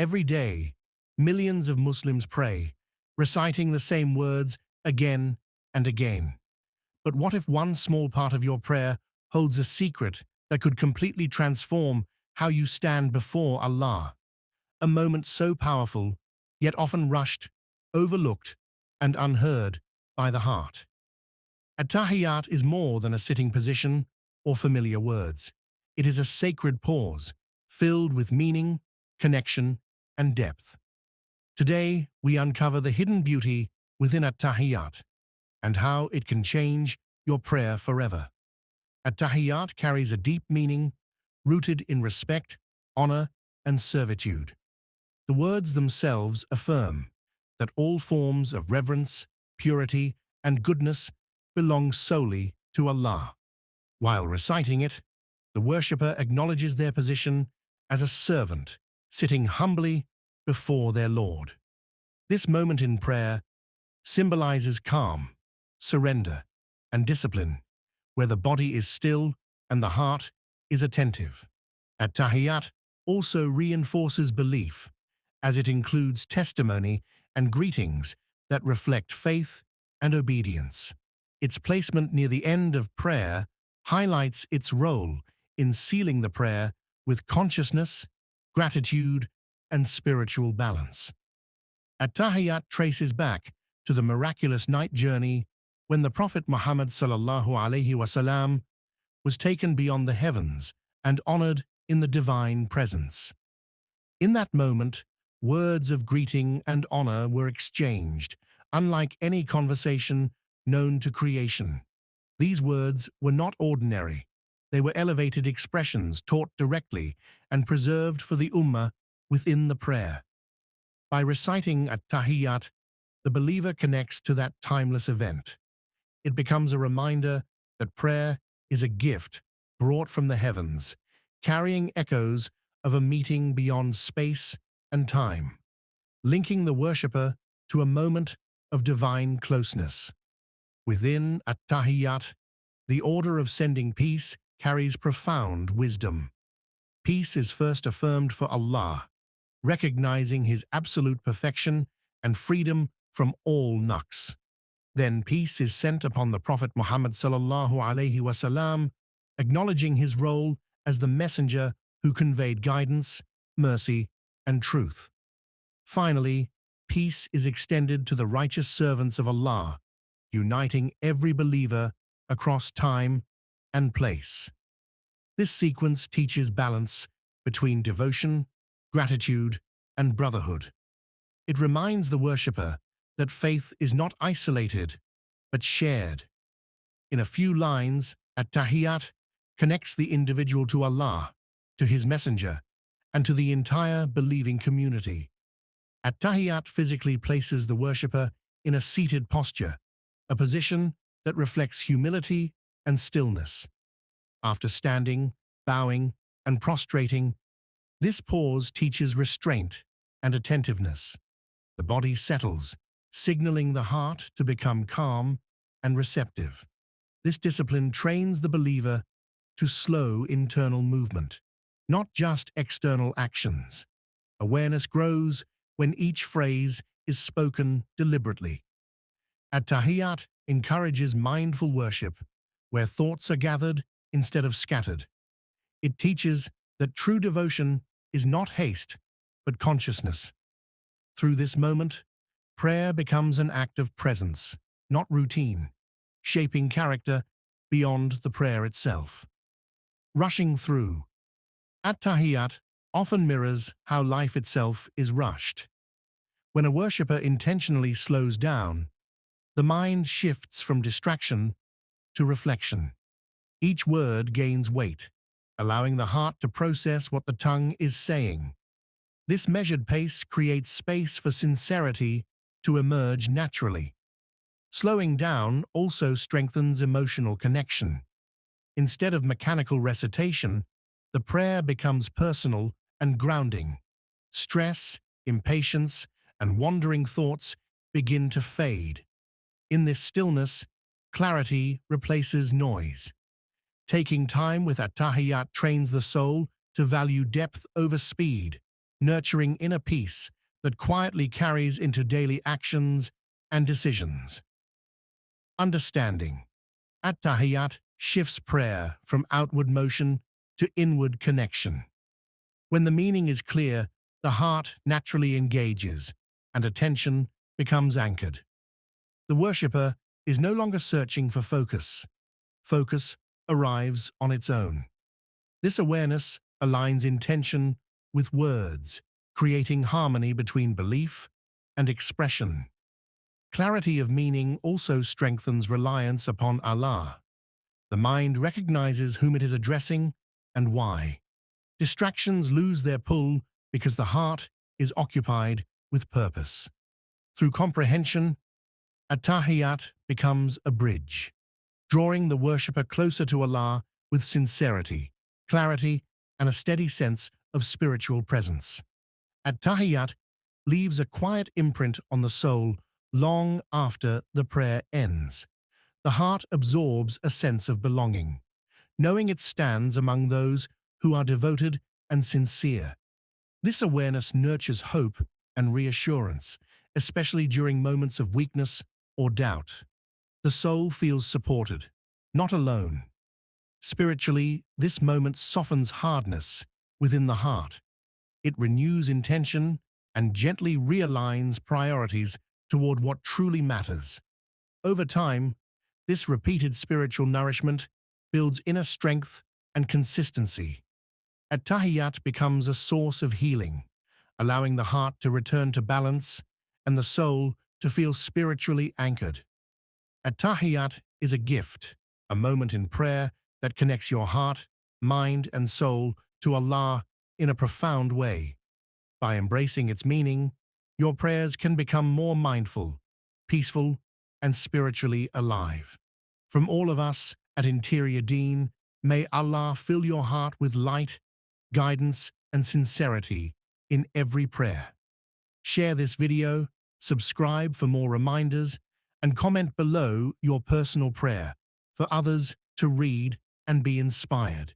Every day, millions of Muslims pray, reciting the same words again and again. But what if one small part of your prayer holds a secret that could completely transform how you stand before Allah? A moment so powerful, yet often rushed, overlooked, and unheard by the heart. At Tahiyyat is more than a sitting position or familiar words. It is a sacred pause, filled with meaning, connection, and depth. Today, we uncover the hidden beauty within At Tahiyyat and how it can change your prayer forever. At Tahiyyat carries a deep meaning rooted in respect, honor, and servitude. The words themselves affirm that all forms of reverence, purity, and goodness belong solely to Allah. While reciting it, the worshipper acknowledges their position as a servant, sitting humbly before their Lord. This moment in prayer symbolizes calm, surrender, and discipline, where the body is still and the heart is attentive. At Tahiyyat also reinforces belief, as it includes testimony and greetings that reflect faith and obedience. Its placement near the end of prayer highlights its role in sealing the prayer with consciousness, gratitude, and spiritual balance. At Tahiyyat traces back to the miraculous night journey when the Prophet Muhammad Salallahu Alayhi Wasalam was taken beyond the heavens and honored in the divine presence. In that moment, words of greeting and honor were exchanged, unlike any conversation known to creation. These words were not ordinary. They were elevated expressions taught directly and preserved for the Ummah within the prayer. By reciting At Tahiyyat, the believer connects to that timeless event. It becomes a reminder that prayer is a gift brought from the heavens, carrying echoes of a meeting beyond space and time, linking the worshipper to a moment of divine closeness. Within At Tahiyyat, the order of sending peace carries profound wisdom. Peace is first affirmed for Allah, recognizing His absolute perfection and freedom from all naqs. Then peace is sent upon the Prophet Muhammad Salallahu Alayhi Wasalam, acknowledging his role as the messenger who conveyed guidance, mercy, and truth. Finally, peace is extended to the righteous servants of Allah, uniting every believer across time and place. This sequence teaches balance between devotion, gratitude, and brotherhood. It reminds the worshipper that faith is not isolated, but shared. In a few lines, At Tahiyyat connects the individual to Allah, to His messenger, and to the entire believing community. At Tahiyyat physically places the worshipper in a seated posture, a position that reflects humility and stillness. After standing, bowing, and prostrating, this pause teaches restraint and attentiveness. The body settles, signaling the heart to become calm and receptive. This discipline trains the believer to slow internal movement, not just external actions. Awareness grows when each phrase is spoken deliberately. At Tahiyyat encourages mindful worship, where thoughts are gathered instead of scattered. It teaches that true devotion is not haste, but consciousness. Through this moment, prayer becomes an act of presence, not routine, shaping character beyond the prayer itself. Rushing through. At Tahiyyat often mirrors how life itself is rushed. When a worshipper intentionally slows down, the mind shifts from distraction to reflection. Each word gains weight, allowing the heart to process what the tongue is saying. This measured pace creates space for sincerity to emerge naturally. Slowing down also strengthens emotional connection. Instead of mechanical recitation, the prayer becomes personal and grounding. Stress, impatience, and wandering thoughts begin to fade. In this stillness, clarity replaces noise. Taking time with At Tahiyyat trains the soul to value depth over speed, nurturing inner peace that quietly carries into daily actions and decisions. Understanding. At Tahiyyat shifts prayer from outward motion to inward connection. When the meaning is clear, the heart naturally engages and attention becomes anchored. The worshipper is no longer searching for focus. Focus arrives on its own. This awareness aligns intention with words, creating harmony between belief and expression. Clarity of meaning also strengthens reliance upon Allah. The mind recognizes whom it is addressing and why. Distractions lose their pull because the heart is occupied with purpose. Through comprehension, At Tahiyyat becomes a bridge, drawing the worshipper closer to Allah with sincerity, clarity, and a steady sense of spiritual presence. At Tahiyyat leaves a quiet imprint on the soul long after the prayer ends. The heart absorbs a sense of belonging, knowing it stands among those who are devoted and sincere. This awareness nurtures hope and reassurance, especially during moments of weakness or doubt. The soul feels supported, not alone. Spiritually, this moment softens hardness within the heart. It renews intention and gently realigns priorities toward what truly matters. Over time, this repeated spiritual nourishment builds inner strength and consistency. At Tahiyyat becomes a source of healing, allowing the heart to return to balance and the soul to feel spiritually anchored. At Tahiyyat is a gift, a moment in prayer that connects your heart, mind, and soul to Allah in a profound way. By embracing its meaning, your prayers can become more mindful, peaceful, and spiritually alive. From all of us at Interior Deen, may Allah fill your heart with light, guidance, and sincerity in every prayer. Share this video, subscribe for more reminders, and comment below your personal prayer for others to read and be inspired.